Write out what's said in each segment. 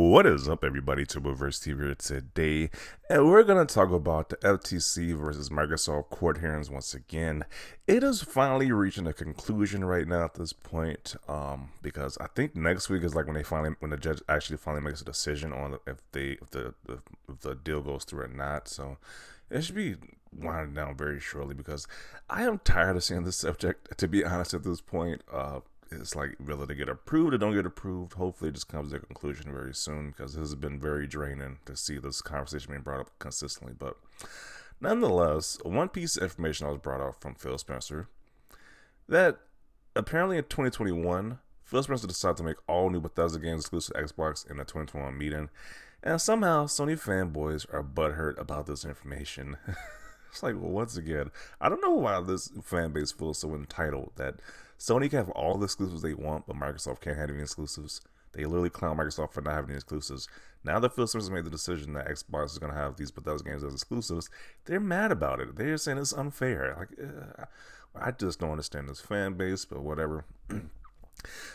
What is up, everybody? Turboverse TV here today, and we're going to talk about the FTC versus Microsoft court hearings once again. It is finally reaching a conclusion right now at this point, because I think next week is like when the judge actually finally makes a decision on if the deal goes through or not. So it should be winding down very shortly because I am tired of seeing this subject. To be honest, at this point, it's like whether they get approved or don't get approved. Hopefully it just comes to a conclusion very soon because this has been very draining to see this conversation being brought up consistently. But nonetheless, one piece of information I was brought up from Phil Spencer that apparently in 2021, Phil Spencer decided to make all new Bethesda games exclusive to Xbox in the 2021 meeting. And somehow Sony fanboys are butthurt about this information. It's like, well, once again, I don't know why this fan base feels so entitled that Sony can have all the exclusives they want, but Microsoft can't have any exclusives. They literally clown Microsoft for not having any exclusives. Now that Phil Spencer made the decision that Xbox is going to have these Bethesda games as exclusives, they're mad about it. They're saying it's unfair. Like, I just don't understand this fan base, but whatever.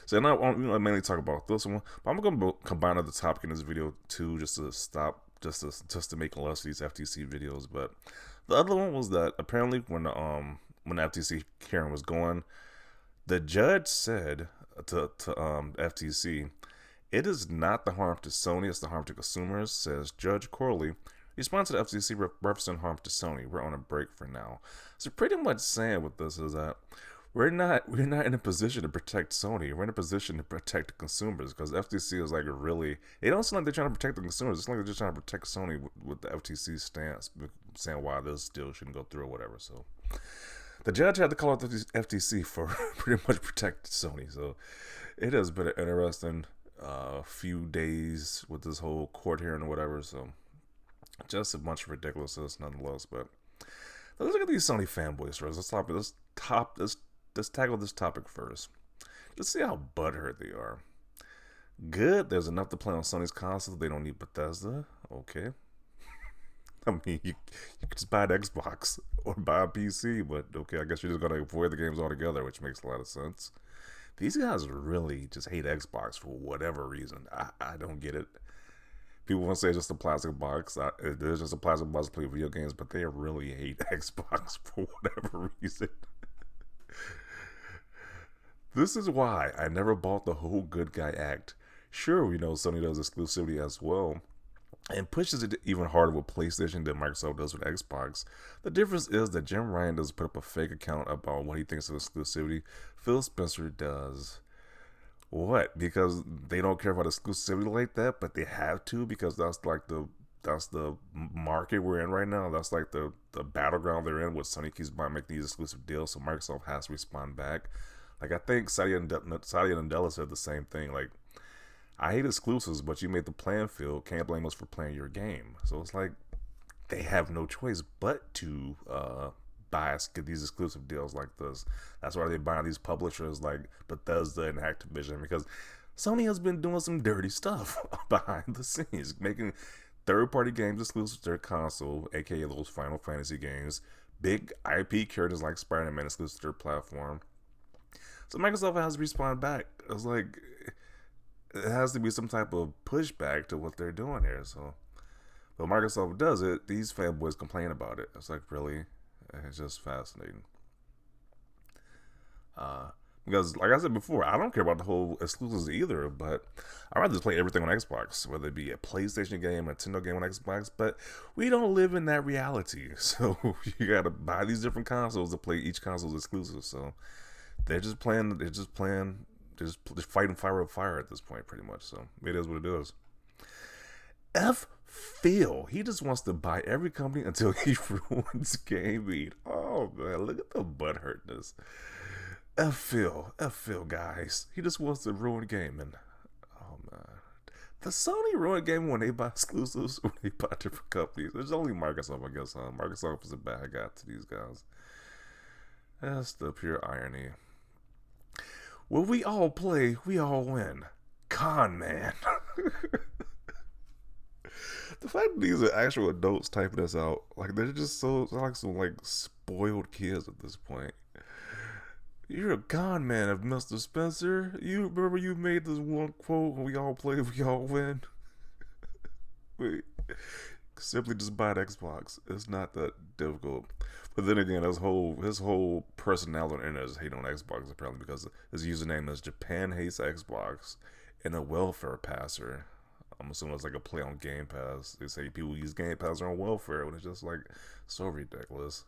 So now I mainly talk about this one, but I'm going to combine other topic in this video too, just to make less of these FTC videos. But the other one was that apparently when the FTC hearing was going, the judge said to FTC, it is not the harm to Sony, it's the harm to consumers, says Judge Corley. Response to the FTC referencing harm to Sony. We're on a break for now. So pretty much saying with this is that we're not in a position to protect Sony. We're in a position to protect the consumers because FTC is like really, they don't seem like they're trying to protect the consumers. It's like they're just trying to protect Sony with the FTC stance, saying why this deal shouldn't go through or whatever. So the judge had to call out the FTC for pretty much protect Sony. So it has been an interesting few days with this whole court hearing or whatever. So just a bunch of ridiculousness nonetheless. But let's look at these Sony fanboys first. Let's tackle this topic first. Let's see how butthurt they are. Good, there's enough to play on Sony's console. They don't need Bethesda. Okay. I mean, you can just buy an Xbox or buy a PC, but okay, I guess you're just going to avoid the games altogether, which makes a lot of sense. These guys really just hate Xbox for whatever reason. I don't get it. People want to say it's just a plastic box. There's just a plastic box to play video games, but they really hate Xbox for whatever reason. This is why I never bought the whole good guy act. Sure, we know Sony does exclusivity as well, and pushes it even harder with PlayStation than Microsoft does with Xbox. The difference is that Jim Ryan doesn't put up a fake account about what he thinks of exclusivity. Phil Spencer does. What? Because they don't care about exclusivity like that, but they have to because that's the market we're in right now. That's like the battleground they're in. What Sony keeps buying, making these exclusive deals, so Microsoft has to respond back. Like I think Satya Nadella said the same thing. Like, I hate exclusives, but you made the playing field. Can't blame us for playing your game. So it's like they have no choice but to get these exclusive deals like this. That's why they're buying these publishers like Bethesda and Activision, because Sony has been doing some dirty stuff behind the scenes, making third-party games exclusive to their console, aka those Final Fantasy games, big IP characters like Spider-Man exclusive to their platform. So Microsoft has to respond back. It's like it has to be some type of pushback to what they're doing here. So, but Microsoft does it. These fanboys complain about it. It's like, really, it's just fascinating. Because, like I said before, I don't care about the whole exclusives either. But I'd rather just play everything on Xbox, whether it be a PlayStation game, a Nintendo game on Xbox. But we don't live in that reality. So you gotta buy these different consoles to play each console's exclusive. So they're just fighting fire with fire at this point, pretty much. So it is what it is. Phil, he just wants to buy every company until he ruins gaming. Oh man, look at the butthurtness. Phil, guys, he just wants to ruin gaming. Oh man, the Sony ruin gaming when they buy exclusives, when they buy different companies. There's only Microsoft, I guess. Microsoft is a bad guy to these guys. That's the pure irony. When we all play, we all win. Con man. The fact that these are actual adults typing this out, like they're just so like some like spoiled kids at this point. You're a con man of Mr. Spencer. You remember you made this one quote, we all play, we all win. Wait, simply just buy an Xbox. It's not that difficult. But then again, his whole personality on the internet is hate on Xbox apparently because his username is Japan hates Xbox and a welfare passer. I'm assuming it's like a play on Game Pass. They say people use Game Pass are on welfare, when it's just like so ridiculous.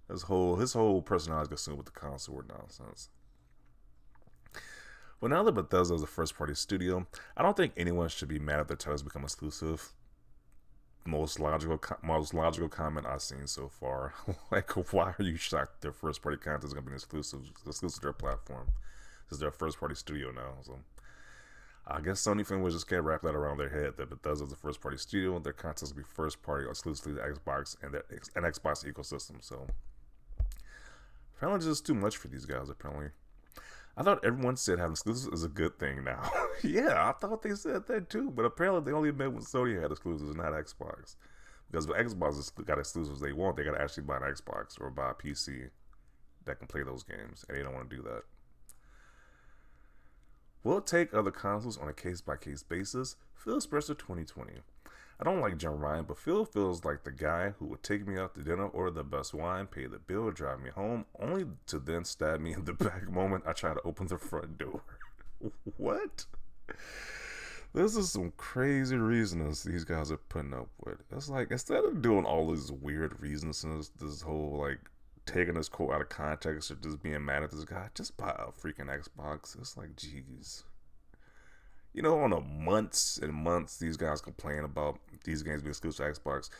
His whole personality is consumed with the console nonsense. Well, now that Bethesda is a first-party studio, I don't think anyone should be mad if their titles become exclusive. Most logical comment I've seen so far. Like, why are you shocked their first-party content is going to be exclusive to their platform? This is their first-party studio now, so I guess Sony fanboys just can't wrap that around their head that Bethesda is a first-party studio and their content will be first-party exclusively to Xbox and an Xbox ecosystem. So apparently, it's just too much for these guys. Apparently, I thought everyone said having exclusives is a good thing now. Yeah, I thought they said that too, but apparently they only admit when Sony had exclusives, not Xbox. Because if Xbox has got exclusives they want, they got to actually buy an Xbox or buy a PC that can play those games, and they don't want to do that. We'll take other consoles on a case-by-case basis. Phil Spencer 2020. I don't like John Ryan, but Phil feels like the guy who would take me out to dinner, order the best wine, pay the bill, drive me home, only to then stab me in the back moment I try to open the front door. What? This is some crazy reasons these guys are putting up with. It's like, instead of doing all these weird reasons and this whole, like, taking this quote out of context or just being mad at this guy, just buy a freaking Xbox. It's like, jeez. You know, on the months and months these guys complain about these games being exclusive to Xbox.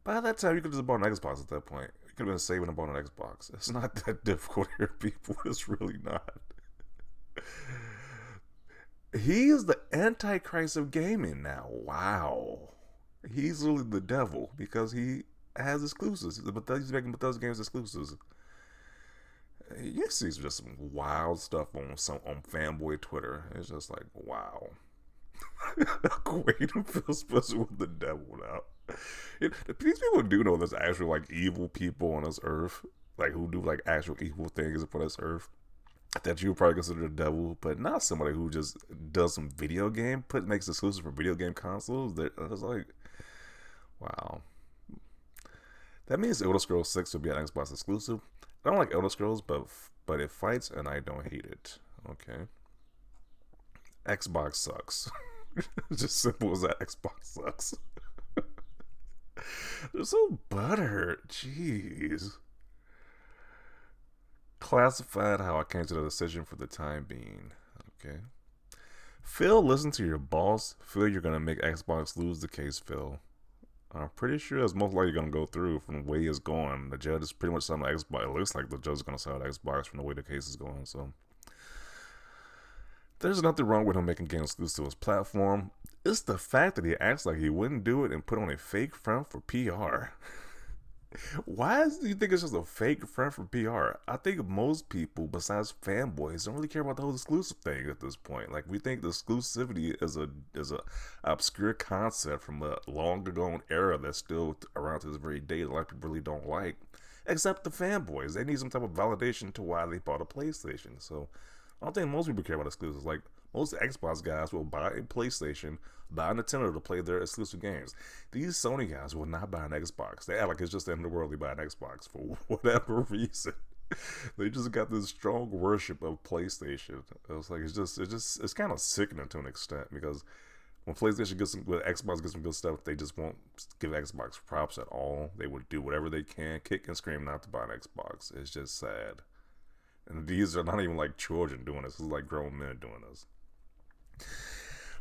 By that time, you could just bought an Xbox at that point. You could have been saving and bought an Xbox. It's not that difficult here, people. It's really not. He is the Antichrist of gaming now. Wow. He's really the devil because he has exclusives. He's making Bethesda games exclusives. You see just some wild stuff on fanboy Twitter. It's just like, wow. Equating Phil Spencer with the devil now. These people do know there's actual like evil people on this earth, like who do like actual evil things upon this earth that you would probably consider the devil, but not somebody who just does some video game, makes exclusive for video game consoles. That it's like, wow. That means Elder Scrolls 6 will be an Xbox exclusive. I don't like Elder Scrolls, but it fights and I don't hate it. Okay. Xbox sucks. It's just simple as that. Xbox sucks. They're so butthurt. Jeez. Classified how I came to the decision for the time being. Okay. Phil, listen to your boss. Phil, you're going to make Xbox lose the case, Phil. I'm pretty sure it's most likely going to go through from the way it's going. The judge is pretty much selling Xbox. It looks like the judge is going to sell Xbox from the way the case is going. So there's nothing wrong with him making games exclusive to his platform. It's the fact that he acts like he wouldn't do it and put on a fake front for PR. Why do you think it's just a fake front for PR? I think most people, besides fanboys, don't really care about the whole exclusive thing at this point. Like, we think the exclusivity is a obscure concept from a long ago era that's still around to this very day that a lot of people really don't like. Except the fanboys. They need some type of validation to why they bought a PlayStation. So I don't think most people care about exclusives. Like, most Xbox guys will buy a PlayStation, buy a Nintendo to play their exclusive games. These Sony guys will not buy an Xbox. They act like it's just the end of the world. They buy an Xbox for whatever reason. They just got this strong worship of PlayStation. It's kind of sickening to an extent because when Xbox gets some good stuff, they just won't give Xbox props at all. They would do whatever they can, kick and scream not to buy an Xbox. It's just sad. And these are not even like children doing this. This is like grown men doing this.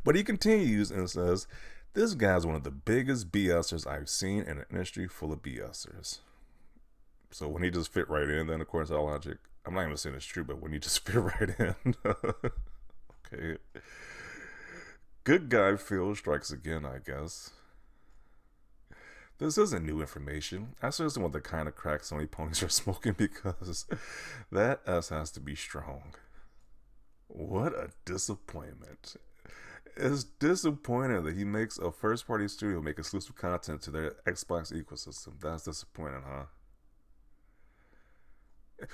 But he continues and says, this guy's one of the biggest BSers I've seen in an industry full of BSers. So when he just fit right in, then according to our logic, I'm not even saying it's true, but when he just fit right in. Okay. Good guy Phil strikes again, I guess. This isn't new information. I seriously want the kind of crack Sony ponies are smoking because that S has to be strong. What a disappointment. It's disappointing that he makes a first-party studio make exclusive content to their Xbox ecosystem. That's disappointing, huh?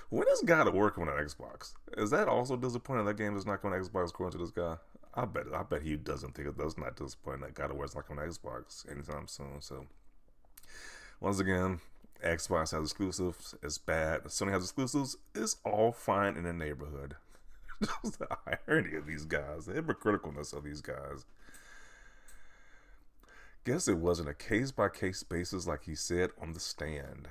When is God working on an Xbox? Is that also disappointing that game is not going to Xbox according to this guy? I bet he doesn't think it does not disappoint that God of War is like on Xbox anytime soon. So once again, Xbox has exclusives. It's bad. Sony has exclusives. It's all fine in the neighborhood. Just the irony of these guys, the hypocriticalness of these guys. Guess it wasn't a case by case basis like he said on the stand.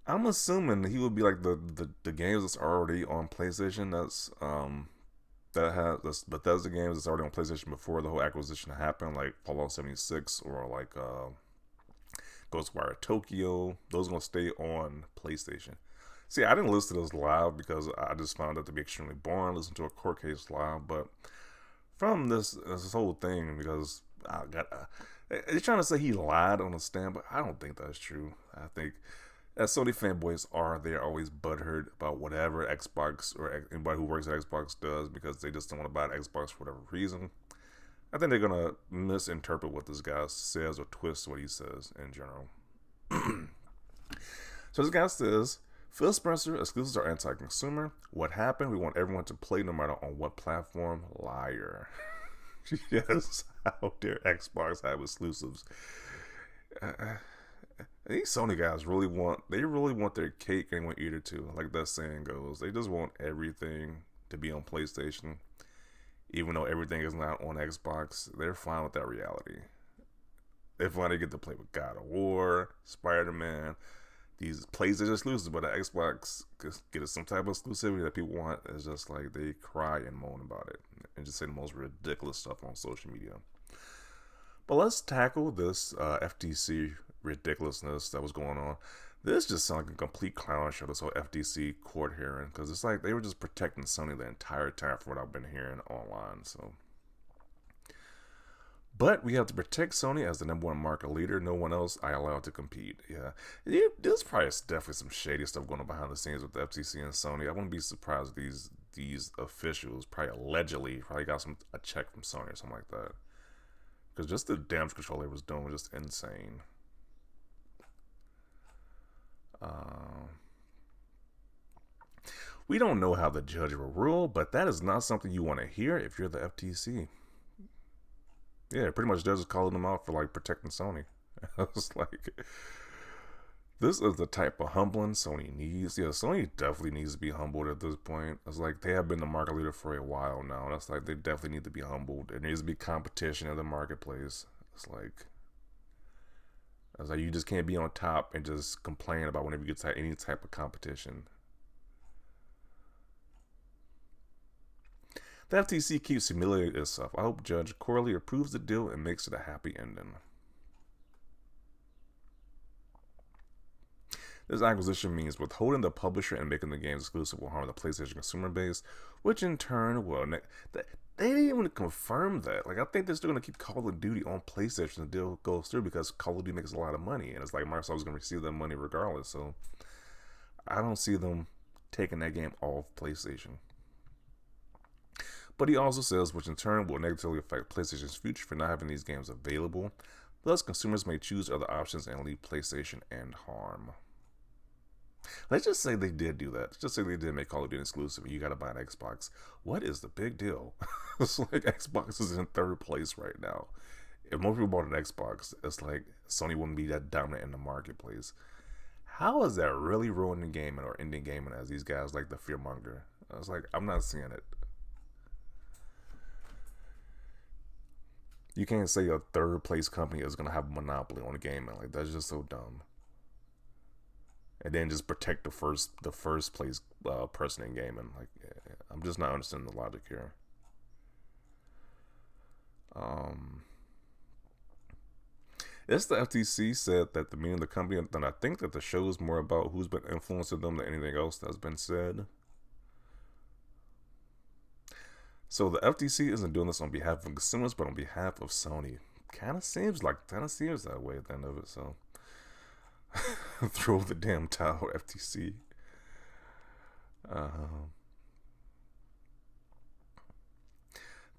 I'm assuming he would be like the games that's already on PlayStation. That has this Bethesda games that's already on PlayStation before the whole acquisition happened, like Fallout 76 or like Ghostwire Tokyo. Those are gonna stay on PlayStation. See, I didn't listen to this live because I just found it to be extremely boring. Listen to a court case live, but from this whole thing, because they're trying to say he lied on the stand, but I don't think that's true. I think as Sony fanboys are, they're always butthurt about whatever Xbox or anybody who works at Xbox does because they just don't want to buy an Xbox for whatever reason. I think they're gonna misinterpret what this guy says or twist what he says in general. So this guy says, Phil Spencer, exclusives are anti-consumer. What happened? We want everyone to play no matter on what platform. Liar. Yes, how dare Xbox have exclusives? These Sony guys really want their cake and want to eat it too. Like that saying goes, they just want everything to be on PlayStation, even though everything is not on Xbox. They're fine with that reality. They finally get to play with God of War, Spider-Man, these PlayStation exclusives, but the Xbox get some type of exclusivity that people want. It's just like they cry and moan about it and just say the most ridiculous stuff on social media. But let's tackle this FTC ridiculousness that was going on. This just sounds like a complete clown show, this whole FTC court hearing, because it's like they were just protecting Sony the entire time from what I've been hearing online. So, but we have to protect Sony as the #1 market leader. No one else I allowed to compete. Yeah, there's probably definitely some shady stuff going on behind the scenes with the FTC and Sony. I wouldn't be surprised if these officials probably got a check from Sony or something like that. Because just the damage control they was doing was just insane. We don't know how the judge will rule, but that is not something you want to hear if you're the FTC. Yeah, pretty much the judge is calling them out for like protecting Sony. I was like, this is the type of humbling Sony needs. Yeah, Sony definitely needs to be humbled at this point. It's like they have been the market leader for a while now. That's like they definitely need to be humbled. There needs to be competition in the marketplace. It's like you just can't be on top and just complain about whenever you get any type of competition. The FTC keeps humiliating itself. I hope Judge Corley approves the deal and makes it a happy ending. This acquisition means withholding the publisher and making the games exclusive will harm the PlayStation consumer base, which in turn will... They didn't even confirm that. Like, I think they're still going to keep Call of Duty on PlayStation until the deal goes through because Call of Duty makes a lot of money, and it's like Microsoft's going to receive that money regardless, so I don't see them taking that game off PlayStation. But he also says, which in turn will negatively affect PlayStation's future for not having these games available. Thus, consumers may choose other options and leave PlayStation in harm. Let's just say they did do that. Let's just say they did make Call of Duty exclusive and you gotta buy an Xbox. What is the big deal? It's like Xbox is in third place right now. If more people bought an Xbox, it's like Sony wouldn't be that dominant in the marketplace. How is that really ruining gaming or ending gaming as these guys like the fearmonger? I was like, I'm not seeing it. You can't say a third place company is gonna have a monopoly on gaming. Like, that's just so dumb. And then just protect the first place person in gaming. Like, I'm just not understanding the logic here. It's the FTC said that the meaning of the company, and I think that the show is more about who's been influencing them than anything else that's been said. So the FTC isn't doing this on behalf of consumers, but on behalf of Sony. Kind of seems that way at the end of it. So throw the damn towel, FTC.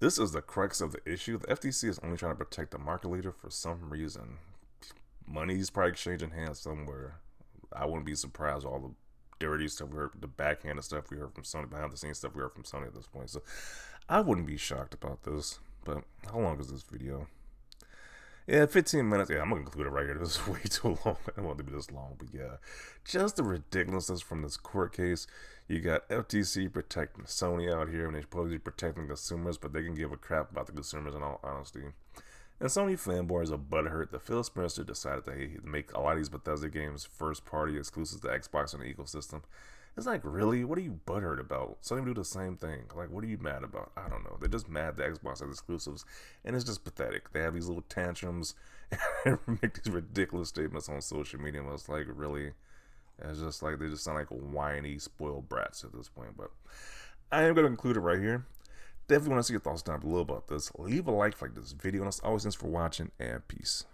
This is the crux of the issue. The FTC is only trying to protect the market leader for some reason. Money's probably exchanging hands somewhere. I wouldn't be surprised all the dirty stuff we heard, the backhanded stuff we heard from Sony, behind the scenes stuff we heard from Sony at this point. So I wouldn't be shocked about this, but how long is this video? Yeah, 15 minutes. Yeah, I'm gonna conclude it right here. This is way too long. I don't want it to be this long, but yeah. Just the ridiculousness from this court case. You got FTC protecting Sony out here, and they're supposed to be protecting consumers, but they can give a crap about the consumers in all honesty. And Sony fanboys are butthurt that Phil Spencer decided to make a lot of these Bethesda games first party exclusives to Xbox and the ecosystem. It's like, really? What are you butthurt about? Sony do the same thing. Like, what are you mad about? I don't know. They're just mad that Xbox has exclusives, and it's just pathetic. They have these little tantrums and make these ridiculous statements on social media. And it's like, really? It's just like, they just sound like whiny, spoiled brats at this point. But I am going to conclude it right here. Definitely want to see your thoughts down below about this. Leave a like this video. And as always, thanks for watching, and peace.